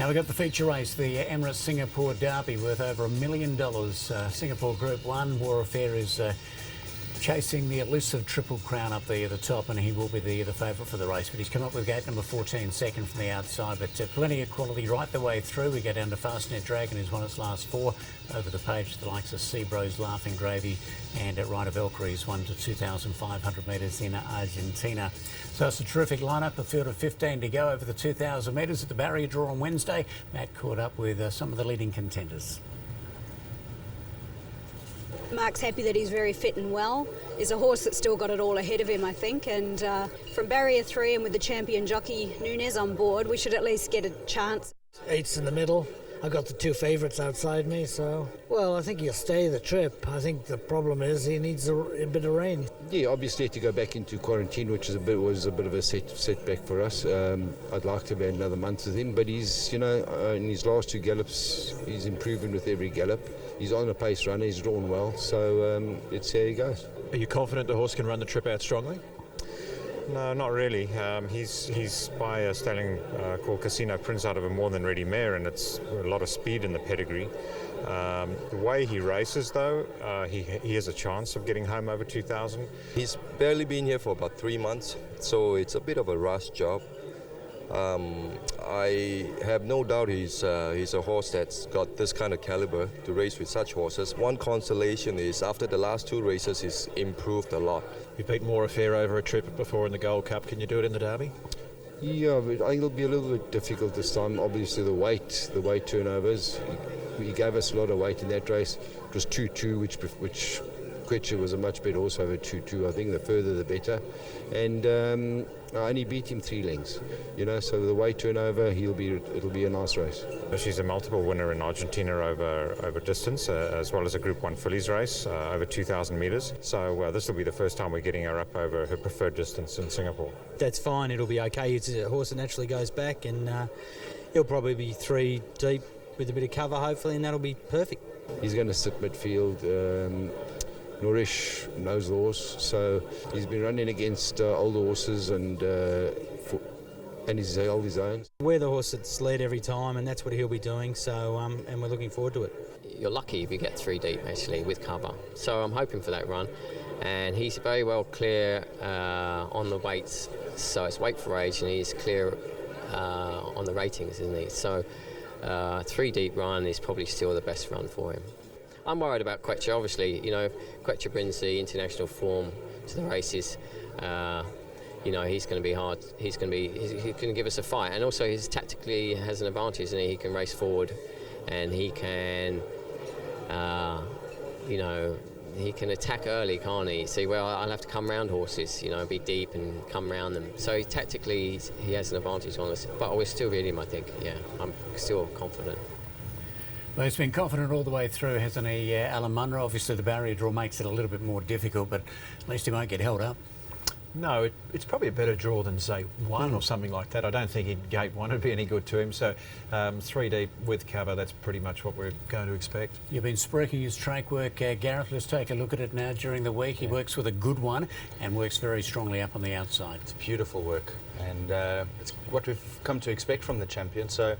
Now we've got the feature race, the Emirates Singapore Derby, worth over $1 million. Singapore Group 1, War Affair is chasing the elusive Triple Crown up there at the top, and he will be the favourite for the race. But he's come up with gate number 14, second from the outside. But plenty of quality right the way through. We go down to Fastnet Dragon, who's won its last 4. Over the page, the likes of Seabros, Laughing Gravy, and Ride of Valkyrie's won to 2,500 metres in Argentina. So it's a terrific lineup, a field of 15 to go over the 2,000 metres at the barrier draw on Wednesday. Matt caught up with some of the leading contenders. Mark's happy that he's very fit and well. He's a horse that's still got it all ahead of him, I think, and from barrier 3 and with the champion jockey Nunez on board, we should at least get a chance. 8's in the middle. I've got the 2 favourites outside me, so... Well, I think he'll stay the trip. I think the problem is he needs a bit of rain. Yeah, obviously had to go back into quarantine, which was a bit of a setback for us. I'd like to have had another month with him, but he's, in his last 2 gallops, he's improving with every gallop. He's on a pace runner, he's drawn well, so let's see how he goes. Are you confident the horse can run the trip out strongly? No, not really. He's by a stallion called Casino Prince out of a more than ready mare, and it's a lot of speed in the pedigree. The way he races, though, he has a chance of getting home over 2,000. He's barely been here for about 3 months, so it's a bit of a rush job. I have no doubt he's a horse that's got this kind of caliber to race with such horses. One consolation is after the last 2 races, he's improved a lot. You've beaten War Affair over a trip before in the Gold Cup. Can you do it in the Derby? Yeah, but it'll be a little bit difficult this time. Obviously, the weight turnovers. He gave us a lot of weight in that race. It was 2-2, which Quetcher was a much better horse over 2-2. I think the further the better. And I only beat him 3 lengths. So the weight turnover, it'll be a nice race. She's a multiple winner in Argentina over distance, as well as a Group 1 fillies race over 2,000 metres. So this will be the first time we're getting her up over her preferred distance in Singapore. That's fine. It'll be okay. It's a horse that naturally goes back, and he'll probably be 3 deep with a bit of cover, hopefully, and that'll be perfect. He's going to sit midfield. Nourish knows the horse, so he's been running against older horses and he's held his own. We're the horse that's led every time, and that's what he'll be doing, so and we're looking forward to it. You're lucky if you get 3 deep, actually, with cover. So I'm hoping for that run. And he's very well clear on the weights, so it's weight for age, and he's clear on the ratings, isn't he? So 3 deep run is probably still the best run for him. I'm worried about Quetcher, obviously. Quetcher brings the international form to the races. He's going to be hard. He's going to give us a fight, and also he's tactically has an advantage, and he can race forward, and he can, he can attack early, can't he? See, well, I'll have to come round horses, be deep and come round them. So tactically, he has an advantage on us, but we're still beating him, I think. Yeah, I'm still confident. Well, he's been confident all the way through, hasn't he, Alan Munro? Obviously, the barrier draw makes it a little bit more difficult, but at least he won't get held up. No, it's probably a better draw than, say, 1 or something like that. I don't think gate 1 would be any good to him. So 3 deep with cover, that's pretty much what we're going to expect. You've been spreaking his track work, Gareth. Let's take a look at it now during the week. He works with a good one and works very strongly up on the outside. It's beautiful work, and it's what we've come to expect from the champion. So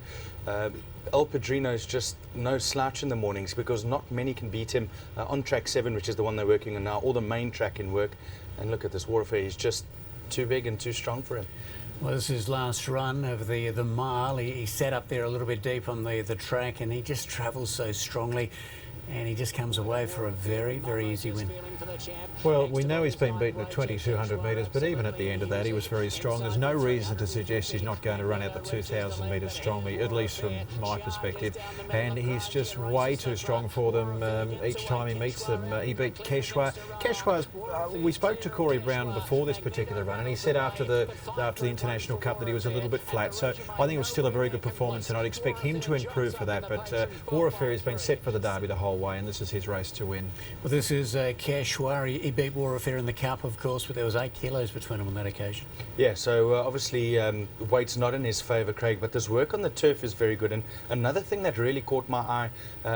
El Padrino's just no slouch in the mornings, because not many can beat him on track 7, which is the one they're working on now, or the main track in work. And look at this War Affair, he's just too big and too strong for him. Well, this is his last run over the mile. He sat up there a little bit deep on the track, and he just travels so strongly, and he just comes away for a very, very easy win. Well, we know he's been beaten at 2,200 metres, but even at the end of that, he was very strong. There's no reason to suggest he's not going to run out the 2,000 metres strongly, at least from my perspective. And he's just way too strong for them each time he meets them. He beat Keshwa. Keshwa's, we spoke to Corey Brown before this particular run, and he said after the International Cup that he was a little bit flat. So I think it was still a very good performance, and I'd expect him to improve for that. But War Affair has been set for the Derby the whole way, and this is his race to win. Well, this is Keshwa. He beat War Affair in the Cup, of course, but there was 8 kilos between them on that occasion. Yeah, so obviously weight's not in his favour, Craig, but this work on the turf is very good. And another thing that really caught my eye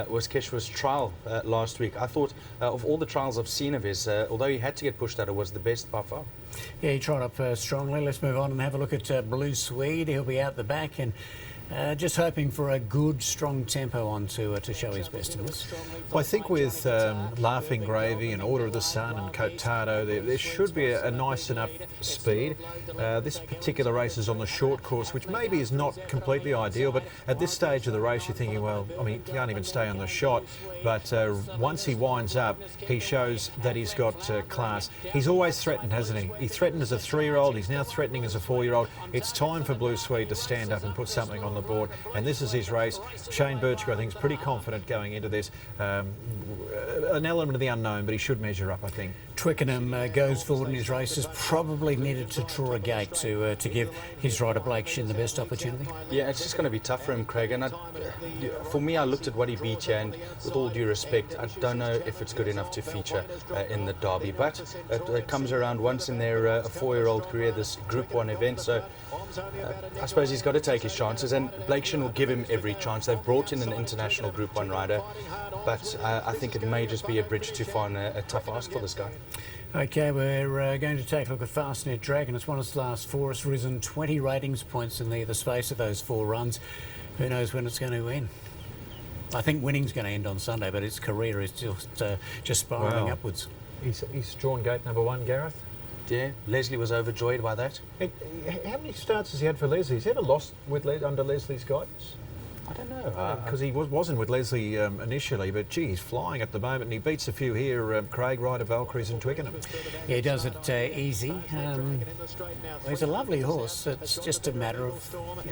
was Keshwa's trial last week. I thought of all the trials I've seen of his, although he had to get pushed out, it was the best by far. Yeah, he tried up strongly. Let's move on and have a look at Blue Swede. He'll be out the back, and Just hoping for a good, strong tempo on to show his best in this. Well, I think with Laughing Gravy and Order of the Sun and Cotado, there should be a nice enough speed. This particular race is on the short course, which maybe is not completely ideal, but at this stage of the race you're thinking, well, I mean, he can't even stay on the shot, but once he winds up, he shows that he's got class. He's always threatened, hasn't he? He threatened as a 3-year-old, he's now threatening as a 4-year-old. It's time for Blue Swede to stand up and put something on the board, and this is his race. Shane Birchwood, I think, is pretty confident going into this. An element of the unknown, but he should measure up, I think. Twickenham goes forward in his races, probably needed to draw a gate to give his rider Blake Shin the best opportunity. Yeah, it's just going to be tough for him, Craig. And for me, I looked at what he beat here, and with all due respect, I don't know if it's good enough to feature in the Derby. But it comes around once in their 4-year-old career, this Group 1 event. So I suppose he's got to take his chances, and Blake Shin will give him every chance. They've brought in an international Group 1 rider, but I think it may just be a bridge too far and a tough ask for this guy. Okay, we're going to take a look at Fastnet Dragon. It's won its last 4. It's risen 20 ratings points in the space of those 4 runs. Who knows when it's going to end? I think winning's going to end on Sunday, but its career is just spiralling upwards. He's drawn gate number 1, Gareth. Yeah, Leslie was overjoyed by that. How many starts has he had for Leslie? Has he ever lost with under Leslie's guidance? I don't know. Because he wasn't with Leslie initially, but gee, he's flying at the moment, and he beats a few here, Craig, Ryder, Valkyries and Twickenham. Yeah, he does it easy. He's a lovely horse. It's just a matter of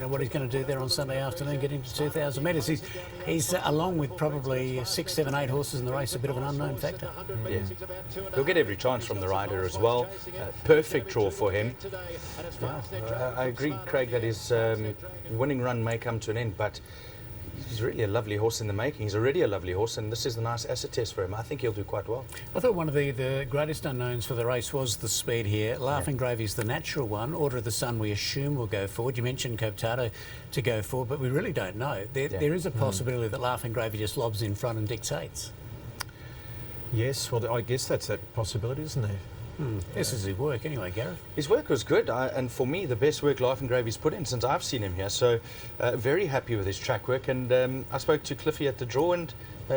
what he's going to do there on Sunday afternoon, getting to 2,000 metres. He's along with probably 6, 7, 8 horses in the race, a bit of an unknown factor. Yeah. He'll get every chance from the rider as well. Perfect draw for him. Yeah, I agree, Craig, that his winning run may come to an end, but he's really a lovely horse in the making. He's already a lovely horse, and this is a nice acid test for him. I think he'll do quite well. I thought one of the greatest unknowns for the race was the speed here. Laughing Gravy's the natural one. Order of the Sun, we assume, will go forward. You mentioned Coptado to go forward, but we really don't know. There is a possibility that Laughing Gravy just lobs in front and dictates. Yes, well, I guess that's that possibility, isn't there? This is his work anyway, Gareth. His work was good, and for me, the best work Laughing Gravy's put in since I've seen him here. So, very happy with his track work. And I spoke to Cliffy at the draw and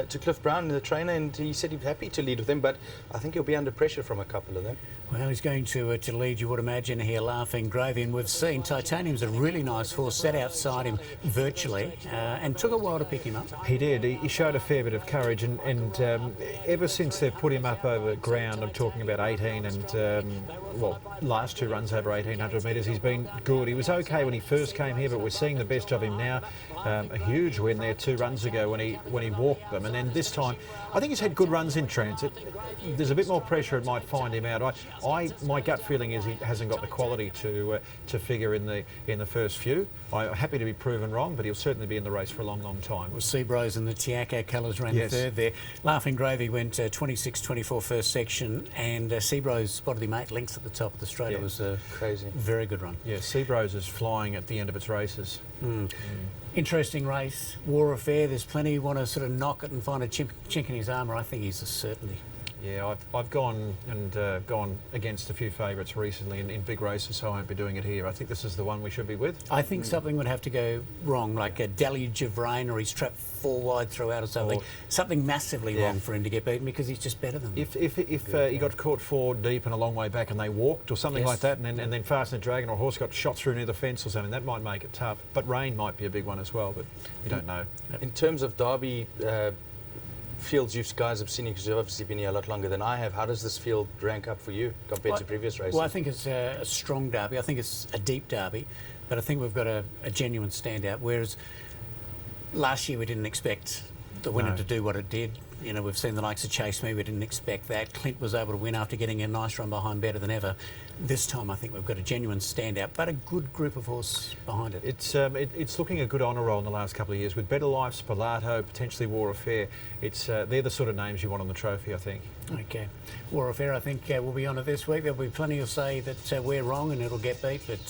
to Cliff Brown, the trainer, and he said he'd be happy to lead with him, but I think he'll be under pressure from a couple of them. Well, he's going to lead, you would imagine, here, Laughing Gravy, and we've seen Titanium's a really nice horse, sat outside him virtually, and took a while to pick him up. He did. He showed a fair bit of courage, and ever since they've put him up over ground, I'm talking about 18 and, last 2 runs over 1,800 metres, he's been good. He was okay when he first came here, but we're seeing the best of him now. A huge win there 2 runs ago when he walked them, and then this time, I think he's had good runs in transit. There's a bit more pressure, it might find him out. My gut feeling is he hasn't got the quality to figure in the first few. I'm happy to be proven wrong, but he'll certainly be in the race for a long, long time. Well, Seabrose and the Tiaco colours ran third there. Laughing Gravy went 26-24 first section, and Seabrose spotted him 8 lengths at the top of the straight. It was a crazy, very good run. Yeah, Seabrose is flying at the end of its races. Interesting race, War Affair. There's plenty who want to sort of knock it and find a chink in his armour. I think he's a certainty. Yeah, I've gone against a few favourites recently in big races, so I won't be doing it here. I think this is the one we should be with. I think something would have to go wrong, like a deluge of rain, or he's trapped 4 wide throughout or something. Something massively wrong for him to get beaten, because he's just better than them. If he got caught 4 deep and a long way back and they walked or something like that, and then Fastnet Dragon or horse got shot through near the fence or something, that might make it tough. But rain might be a big one as well, but you don't know. In terms of Derby fields you guys have seen, because you've obviously been here a lot longer than I have, how does this field rank up for you compared to previous races? Well, I think it's a strong derby. I think it's a deep derby, but I think we've got a genuine standout, whereas last year we didn't expect the winner to do what it did. You know, we've seen the likes of Chase Me, we didn't expect that. Clint was able to win after getting a nice run behind better than ever. This time I think we've got a genuine standout, but a good group of horses behind it. It's looking a good honour roll in the last couple of years with Better Life, Spalato, potentially War Affair. They're the sort of names you want on the trophy, I think. Okay. War Affair, I think we'll be on it this week. There'll be plenty who'll say that we're wrong and it'll get beat, but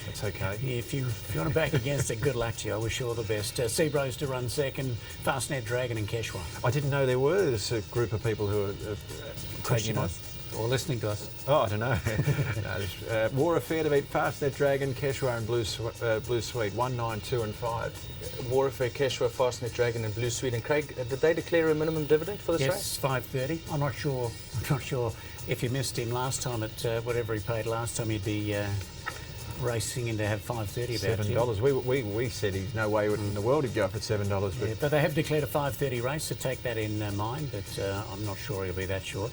that's okay. Yeah, if you want to back against it, good luck to you. I wish you all the best. Seabrose to run second, Fastnet Dragon and Keshwa. I didn't know there was a group of people who are questioning. or listening to us. Oh, I don't know. War Affair to beat Fastnet Dragon, Quechua and Blue Sweet, 1, 9, 2 and 5. War Affair, Quechua, Fastnet Dragon and Blue Sweet. And Craig, did they declare a minimum dividend for this race? Yes, 5.30. I'm not sure if you missed him last time at whatever he paid last time, he'd be racing in to have 5.30 about $7. We said he's no way in the world he'd go up at $7. But yeah, but they have declared a 5.30 race, so take that in mind, but I'm not sure he'll be that short.